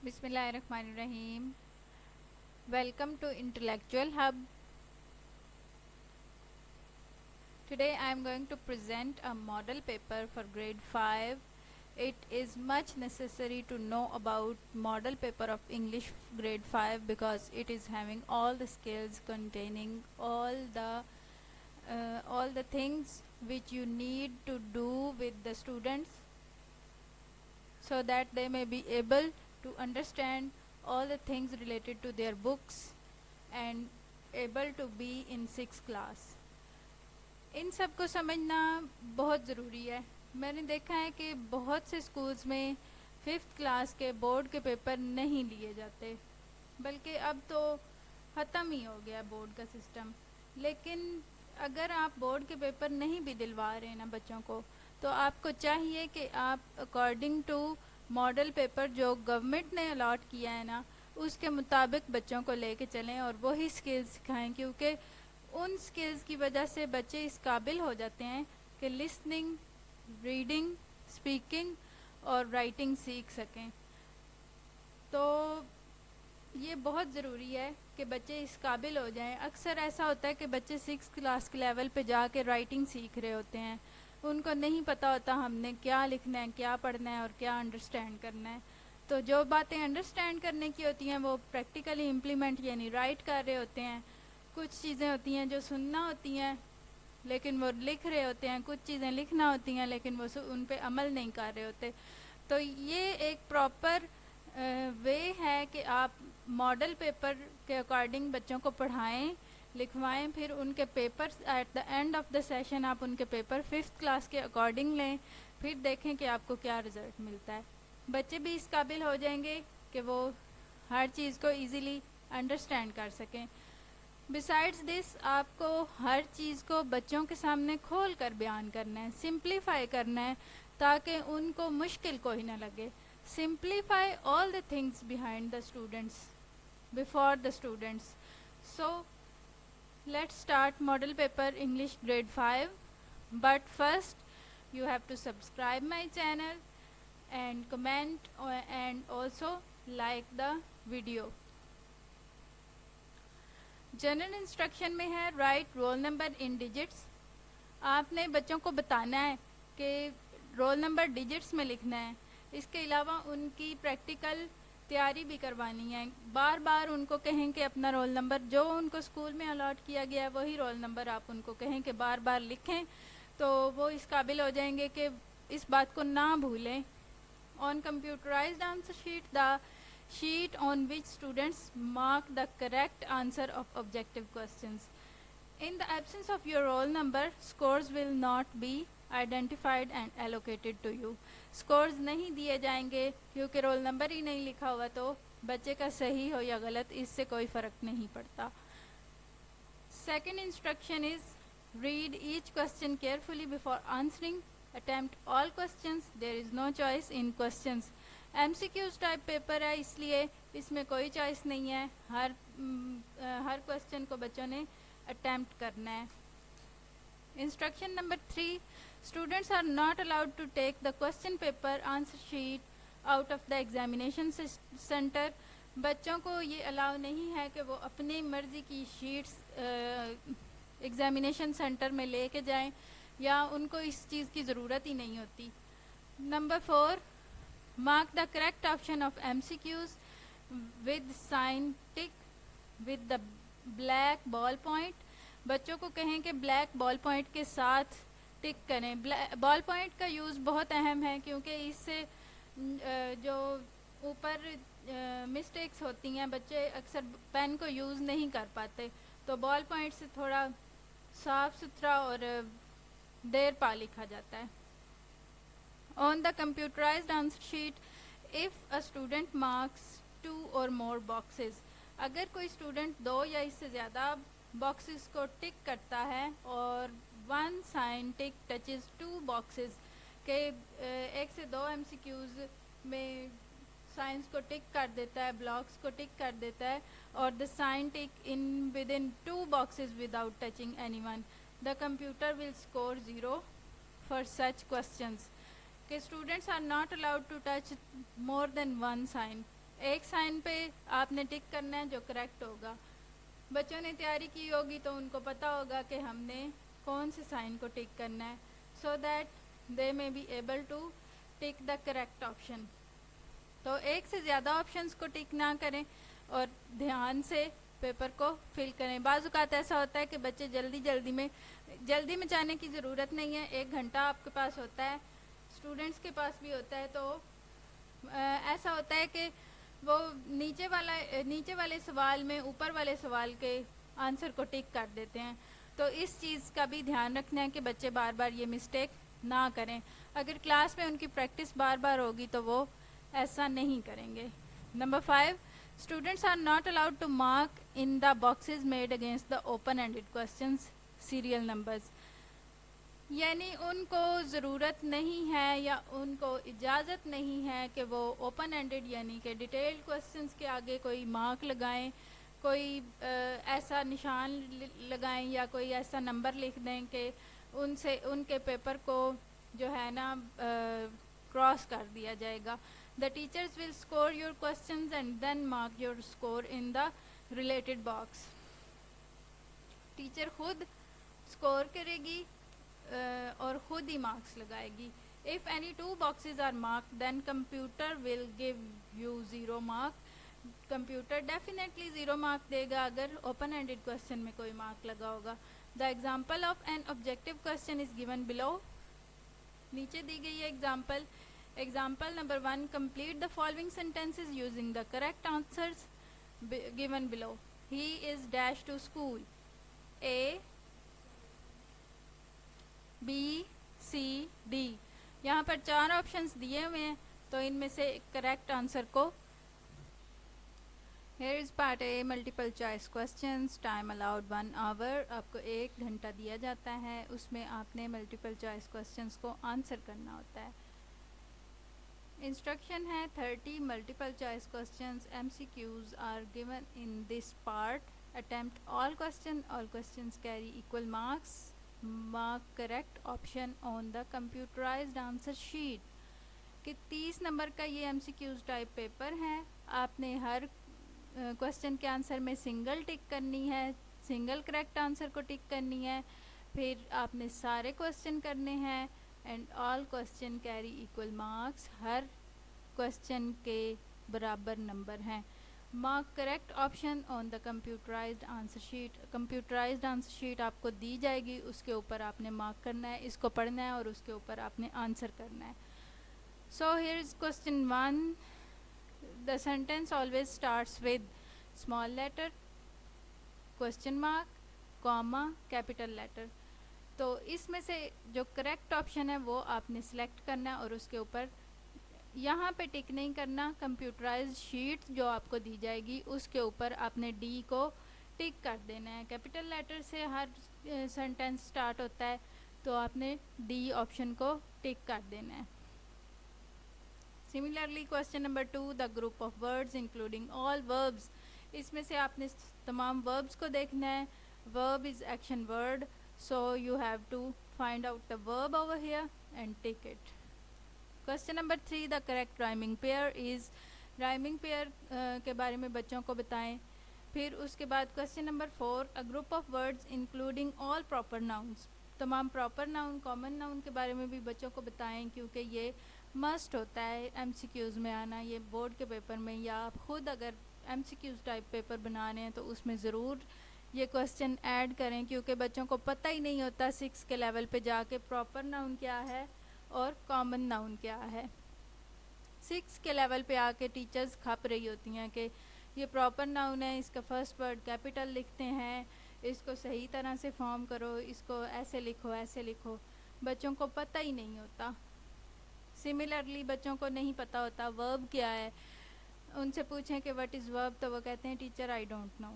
Bismillahirrahmanirrahim. Welcome to Intellectual Hub. Today I am going to present a model paper for grade 5. It is much necessary to know about model paper of English grade 5 because it is having all the skills containing all the things which you need to do with the students so that they may be able to understand all the things related to their books and able to be in 6th class. ان سب کو سمجھنا بہت ضروری ہے. میں نے دیکھا ہے کہ بہت سے اسکولس میں 5th کلاس کے بورڈ کے پیپر نہیں لیے جاتے بلکہ اب تو ختم ہی ہو گیا بورڈ کا سسٹم. لیکن اگر آپ بورڈ کے پیپر نہیں بھی دلوا رہے ہیں نا بچوں کو تو آپ کو چاہیے کہ آپ اکارڈنگ ٹو ماڈل پیپر جو گورنمنٹ نے الاٹ کیا ہے نا اس کے مطابق بچوں کو لے کے چلیں اور وہی سکلز سکھائیں, کیونکہ ان سکلز کی وجہ سے بچے اس قابل ہو جاتے ہیں کہ لسننگ, ریڈنگ, اسپیکنگ اور رائٹنگ سیکھ سکیں. تو یہ بہت ضروری ہے کہ بچے اس قابل ہو جائیں. اکثر ایسا ہوتا ہے کہ بچے 6th کلاس کے لیول پہ جا کے رائٹنگ سیکھ رہے ہوتے ہیں, ان کو نہیں پتہ ہوتا ہم نے کیا لکھنا ہے, کیا پڑھنا ہے اور کیا انڈرسٹینڈ کرنا ہے. تو جو باتیں انڈرسٹینڈ کرنے کی ہوتی ہیں وہ پریکٹیکلی امپلیمنٹ یعنی رائٹ کر رہے ہوتے ہیں. کچھ چیزیں ہوتی ہیں جو سننا ہوتی ہیں لیکن وہ لکھ رہے ہوتے ہیں, کچھ چیزیں لکھنا ہوتی ہیں لیکن وہ ان پہ عمل نہیں کر رہے ہوتے. تو یہ ایک پراپر وے ہے کہ آپ ماڈل پیپر کے اکارڈنگ بچوں کو پڑھائیں, لکھوائیں, پھر ان کے papers at the end of the session آپ ان کے پیپر 5th کلاس کے اکارڈنگ لیں, پھر دیکھیں کہ آپ کو کیا رزلٹ ملتا ہے. بچے بھی اس قابل ہو جائیں گے کہ وہ ہر چیز کو ایزیلی انڈرسٹینڈ کر سکیں. بیسائڈس دس آپ کو ہر چیز کو بچوں کے سامنے کھول کر بیان کرنا ہے, سمپلیفائی کرنا ہے تاکہ ان کو مشکل کوئی نہ لگے. Simplify all the things behind the students, before the students. So let's start model paper English grade 5. But first you have to subscribe my channel and comment and also like the video. General instruction میں ہے right role number ان digits. آپ نے بچوں کو بتانا ہے کہ roll number digits میں لکھنا ہے. اس کے علاوہ ان کی پریکٹیکل تیاری بھی کروانی ہے. بار بار ان کو کہیں کہ اپنا رول نمبر جو ان کو اسکول میں الاٹ کیا گیا ہے وہی رول نمبر آپ ان کو کہیں کہ بار بار لکھیں, تو وہ اس قابل ہو جائیں گے کہ اس بات کو نہ بھولیں. On computerized answer sheet, the sheet on which students mark the correct answer of objective questions. In the absence of your roll number, scores will not be identified and allocated to you. Scores نہیں دیے جائیں گے کیونکہ roll number ہی نہیں لکھا ہوا, تو بچے کا صحیح ہو یا غلط اس سے کوئی فرق نہیں پڑتا. Second instruction is read each question carefully before answering. Attempt all questions. There is no choice in questions. MCQs type paper ہے اس لیے اس میں کوئی چوائس نہیں ہے, ہر کوسچن کو بچوں نے اٹیمپٹ کرنا ہے. Instruction number 3, students are not allowed to take the question paper answer sheet out of the examination centre. بچوں کو یہ الاؤ نہیں ہے کہ وہ اپنی مرضی کی شیٹس ایگزامینیشن سینٹر میں لے کے جائیں, یا ان کو اس چیز کی ضرورت ہی نہیں ہوتی. Number 4, mark the correct option of MCQs with sign tick with the black ball point. بچوں کو کہیں کہ بلیک بال پوائنٹ کے ساتھ ٹک کریں. بال پوائنٹ کا یوز بہت اہم ہے کیونکہ اس سے جو اوپر مسٹیکس ہوتی ہیں بچے اکثر پین کو یوز نہیں کر پاتے, تو بال پوائنٹ سے تھوڑا صاف ستھرا اور دیر پا لکھا جاتا ہے. On the computerized answer sheet, if a student marks 2 or more boxes, اگر کوئی اسٹوڈنٹ 2 یا اس سے زیادہ باکسز کو ٹک کرتا ہے اور 1 sign tick touches 2 boxes, کہ 1 سے 2 MCQs میں سائنس کو ٹک کر دیتا ہے, بلاکس کو ٹک کر دیتا ہے, اور the sign tick in within 2 boxes without touching anyone, the computer will score 0 for such questions. کہ students are not allowed to touch more than 1 sign. ایک سائن پہ آپ نے ٹک کرنا ہے جو کریکٹ ہوگا. بچوں نے تیاری کی ہوگی تو ان کو پتہ ہوگا کہ ہم نے کون سے سائن کو ٹک کرنا ہے, so that they may be able to tick the correct option. تو ایک سے زیادہ آپشنس کو ٹک نہ کریں اور دھیان سے پیپر کو فل کریں. بعض اوقات ایسا ہوتا ہے کہ بچے جلدی میں جانے کی ضرورت نہیں ہے, 1 گھنٹہ آپ کے پاس ہوتا ہے, اسٹوڈنٹس کے پاس بھی ہوتا ہے, تو ایسا ہوتا ہے کہ وہ نیچے والے سوال میں اوپر والے سوال کے آنسر کو ٹک کر دیتے ہیں. تو اس چیز کا بھی دھیان رکھنا ہے کہ بچے بار بار یہ مسٹیک نہ کریں. اگر کلاس میں ان کی پریکٹس بار بار ہوگی تو وہ ایسا نہیں کریں گے. Number 5, students are not allowed to mark in the boxes made against the open ended questions serial numbers. یعنی ان کو ضرورت نہیں ہے یا ان کو اجازت نہیں ہے کہ وہ اوپن اینڈڈ یعنی کہ ڈیٹیلڈ کوسچنس کے آگے کوئی مارک لگائیں, کوئی ایسا نشان لگائیں یا کوئی ایسا نمبر لکھ دیں کہ ان کے پیپر کو جو ہے نا کراس کر دیا جائے گا. The teachers will score your questions and then mark your score in the related box. Teacher خود سکور کرے گی اور خود ہی مارکس لگائے گی. If any 2 boxes are marked then computer will give you 0 mark. Computer definitely 0 mark دے گا اگر اوپن اینڈڈ کوسچن میں کوئی مارک لگا ہوگا. The example of an objective question is given below. نیچے دی گئی ہے example. Example number 1, complete the following sentences using the correct answers given below. He is dash to school. A, B, C, D. یہاں پر 4 options دیے ہوئے ہیں تو ان میں سے کریکٹ آنسر کو. Here is part A, multiple choice questions. Time allowed 1 hour. آپ کو 1 گھنٹہ دیا جاتا ہے, اس میں آپ نے ملٹیپل چوائس کوسچنس کو آنسر کرنا ہوتا ہے. انسٹرکشن ہے 30 multiple choice questions. MCQs are given in this part. Attempt all questions carry equal marks. Mark correct option on the computerized answer sheet. کہ 30 نمبر کا یہ MCQs ٹائپ پیپر ہے. آپ نے ہر کوسچن کے آنسر میں سنگل ٹک کرنی ہے, سنگل کریکٹ آنسر کو ٹک کرنی ہے, پھر آپ نے سارے کوسچن کرنے ہیں. And all question carry equal marks. ہر کوسچن کے برابر نمبر ہیں. Mark correct option on the computerised answer sheet. Computerised answer sheet آپ کو دی جائے گی, اس کے اوپر آپ نے مارک کرنا ہے, اس کو پڑھنا ہے اور اس کے اوپر آپ نے آنسر کرنا ہے. So here is question 1. The sentence always starts with small letter, question mark, comma, capital letter. تو اس میں سے جو کریکٹ آپشن ہے وہ آپ نے سلیکٹ کرنا ہے اور اس کے اوپر یہاں پہ ٹک نہیں کرنا. کمپیوٹرائز شیٹ جو آپ کو دی جائے گی اس کے اوپر آپ نے ڈی کو ٹک کر دینا ہے. کیپٹل لیٹر سے ہر سینٹینس سٹارٹ ہوتا ہے تو آپ نے ڈی آپشن کو ٹک کر دینا ہے. Similarly, question number 2, the group of words including all verbs. اس میں سے آپ نے تمام verbs کو دیکھنا ہے. Verb is action word, so you have to find out the verb over here and tick it. Question number 3, the correct rhyming pair is. rhyming pair کے بارے میں بچوں کو بتائیں. پھر اس کے بعد question number 4, a group of words including all proper nouns. تمام پراپر ناؤن, کامن ناؤن کے بارے میں بھی بچوں کو بتائیں کیونکہ یہ مسٹ ہوتا ہے ایم سی کیوز میں آنا. یہ بورڈ کے پیپر میں یا آپ خود اگر M C Qs type paper بنا رہے ہیں تو اس میں ضرور یہ کوسچن ایڈ کریں کیونکہ بچوں کو پتہ ہی نہیں ہوتا 6 کے لیول پہ جا کے پراپر ناؤن کیا ہے اور کامن ناؤن کیا ہے. 6 کے لیول پہ آ کے ٹیچرز کھپ رہی ہوتی ہیں کہ یہ پراپر ناؤن ہے, اس کا فرسٹ ورڈ کیپٹل لکھتے ہیں, اس کو صحیح طرح سے فارم کرو, اس کو ایسے لکھو ایسے لکھو. بچوں کو پتہ ہی نہیں ہوتا. سملرلی بچوں کو نہیں پتہ ہوتا ورب کیا ہے. ان سے پوچھیں کہ وٹ از ورب تو وہ کہتے ہیں teacher I don't know.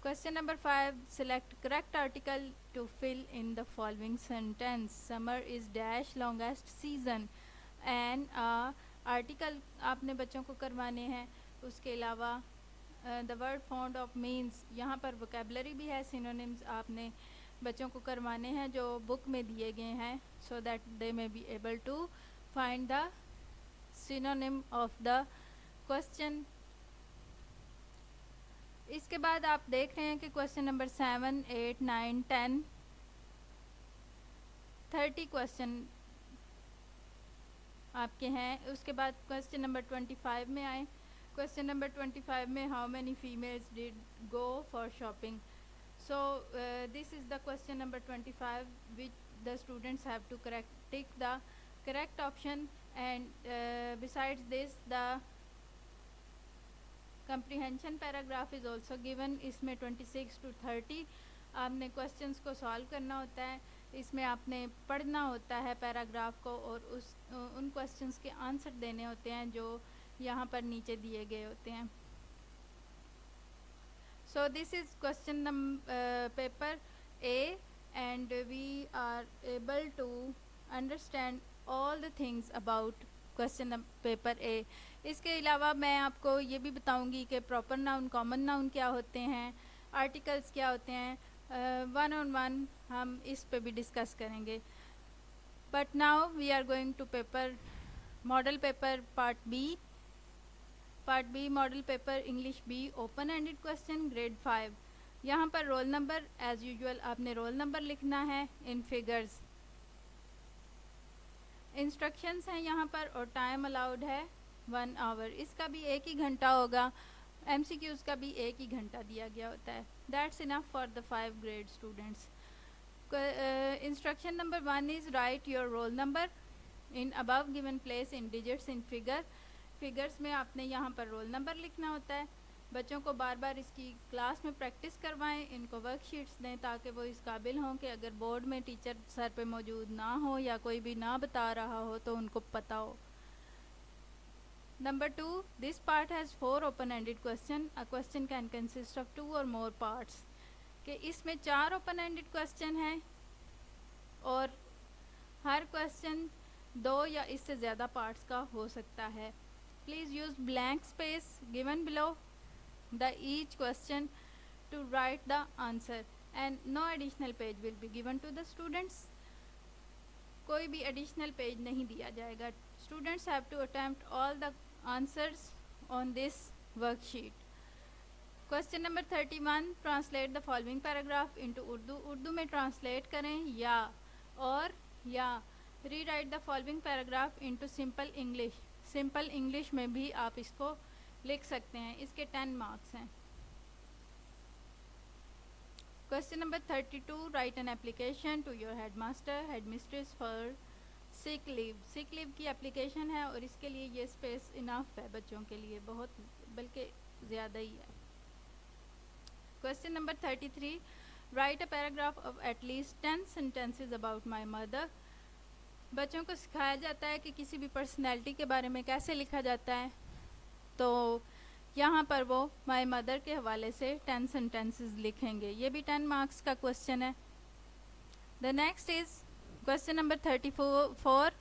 Question number 5, select correct article to fill in the following sentence. Summer is dash longest season. And article آپ نے بچوں کو کروانے ہیں. اس کے علاوہ the word fond of means, یہاں پر vocabulary بھی ہے, synonyms آپ نے بچوں کو کروانے ہیں جو بک میں دیے گئے ہیں so that they may be able to find the synonym of the question. اس کے بعد آپ دیکھ رہے ہیں کہ کوشچن نمبر 7, 8, 9, 10, 30 کوشچن آپ کے ہیں. اس کے بعد کوشچن نمبر 25 میں آئیں. کوشچن نمبر 25 میں how many families did go for shopping. So this is the question number 25 which the students have to tick the correct option, and besides this the comprehension paragraph is also given. اس میں 26 to 30 آپ نے questions کو solve کرنا ہوتا ہے. اس میں آپ نے پڑھنا ہوتا ہے پیراگراف کو اور ان questions کے آنسر دینے ہوتے ہیں جو یہاں پر نیچے دیے گئے ہوتے ہیں. So this is question paper A, and we are able to understand all the things about question paper A. اس کے علاوہ میں آپ کو یہ بھی بتاؤں گی کہ پراپر ناؤن, کامن ناؤن کیا ہوتے ہیں, آرٹیکلس کیا ہوتے ہیں. 1 on 1 ہم اس پہ بھی ڈسکس کریں گے. But now we are going to paper model paper part B. Part B model paper English B open ended question grade 5. یہاں پر رول نمبر ایز یوزول آپ نے رول نمبر لکھنا ہے ان فگرز. انسٹرکشنز ہیں یہاں پر اور ٹائم الاؤڈ ہے 1 hour. اس کا بھی 1 ہی گھنٹہ ہوگا. ایم سی کیوز کا بھی 1 ہی گھنٹہ دیا گیا ہوتا ہے. That's enough for the 5 grade students. Instruction number 1 is write your roll number in above given place in digits in figures میں آپ نے یہاں پر رول نمبر لکھنا ہوتا ہے. بچوں کو بار بار اس کی کلاس میں پریکٹس کروائیں, ان کو ورک شیٹس دیں تاکہ وہ اس قابل ہوں کہ اگر بورڈ میں ٹیچر سر پہ موجود نہ ہو یا کوئی بھی نہ بتا رہا ہو تو ان کو پتہ ہو. Number 2, this part has 4 open-ended questions. A question can consist of 2 or more parts. کہ اس میں 4 open-ended question ہیں اور ہر question 2 یا اس سے زیادہ parts کا ہو سکتا ہے. Please use blank space given below the each question to write the answer, and no additional page will be given to the students. کوئی بھی additional page نہیں دیا جائے گا. Students have to attempt all the answers on this worksheet. Question number 31, translate the following paragraph into Urdu. Urdu میں translate کریں یا rewrite the following paragraph into simple English. Simple English میں بھی آپ اس کو لکھ سکتے ہیں. اس کے 10 مارکس ہیں. Question number 32, write an application to your headmaster, headmistress for sick leave. sick leave کی اپلیکیشن ہے اور اس کے لیے یہ اسپیس انف ہے بچوں کے لیے, بہت بلکہ زیادہ ہی ہے. Question number 33, write a paragraph of at least 10 sentences about my mother. بچوں کو سکھایا جاتا ہے کہ کسی بھی پرسنالٹی کے بارے میں کیسے لکھا جاتا ہے, تو یہاں پر وہ مائی مدر کے حوالے سے 10 sentences لکھیں گے. یہ بھی 10 مارکس کا کوشچن ہے. The next is question number 34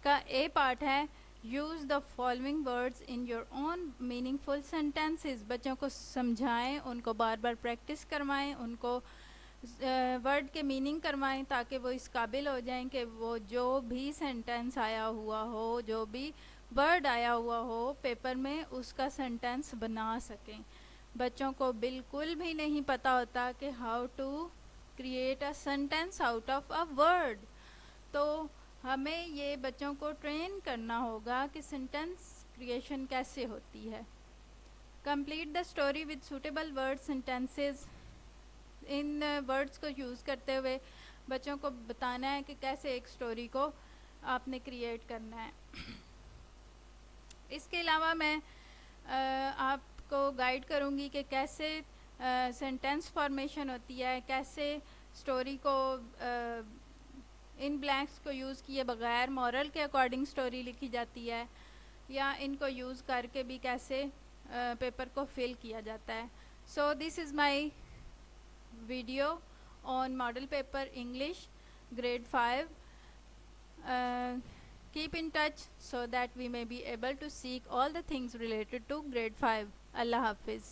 کا اے پارٹ ہے use the following words in your own meaningful sentences. بچوں کو سمجھائیں, ان کو بار بار پریکٹس کروائیں, ان کو ورڈ کے میننگ کروائیں تاکہ وہ اس قابل ہو جائیں کہ وہ جو بھی سینٹینس آیا ہوا ہو, جو بھی ورڈ آیا ہوا ہو پیپر میں, اس کا سینٹینس بنا سکیں. بچوں کو بالکل بھی نہیں پتہ ہوتا کہ how to create a sentence out of a word. تو ہمیں یہ بچوں کو ٹرین کرنا ہوگا کہ سینٹینس کریشن کیسے ہوتی ہے. Complete the story with suitable word sentences. In words کو یوز کرتے ہوئے بچوں کو بتانا ہے کہ کیسے ایک اسٹوری کو آپ نے کریٹ کرنا ہے. اس کے علاوہ میں آپ کو گائیڈ کروں گی کہ کیسے سینٹینس فارمیشن ہوتی ہے, کیسے اسٹوری کو ان بلینکس کو یوز کیے بغیر مورل کے اکارڈنگ اسٹوری لکھی جاتی ہے, یا ان کو یوز کر کے بھی کیسے پیپر کو فل کیا جاتا ہے. سو دس از مائی video on model paper English grade 5. Keep in touch so that we may be able to seek all the things related to grade 5. Allah Hafiz.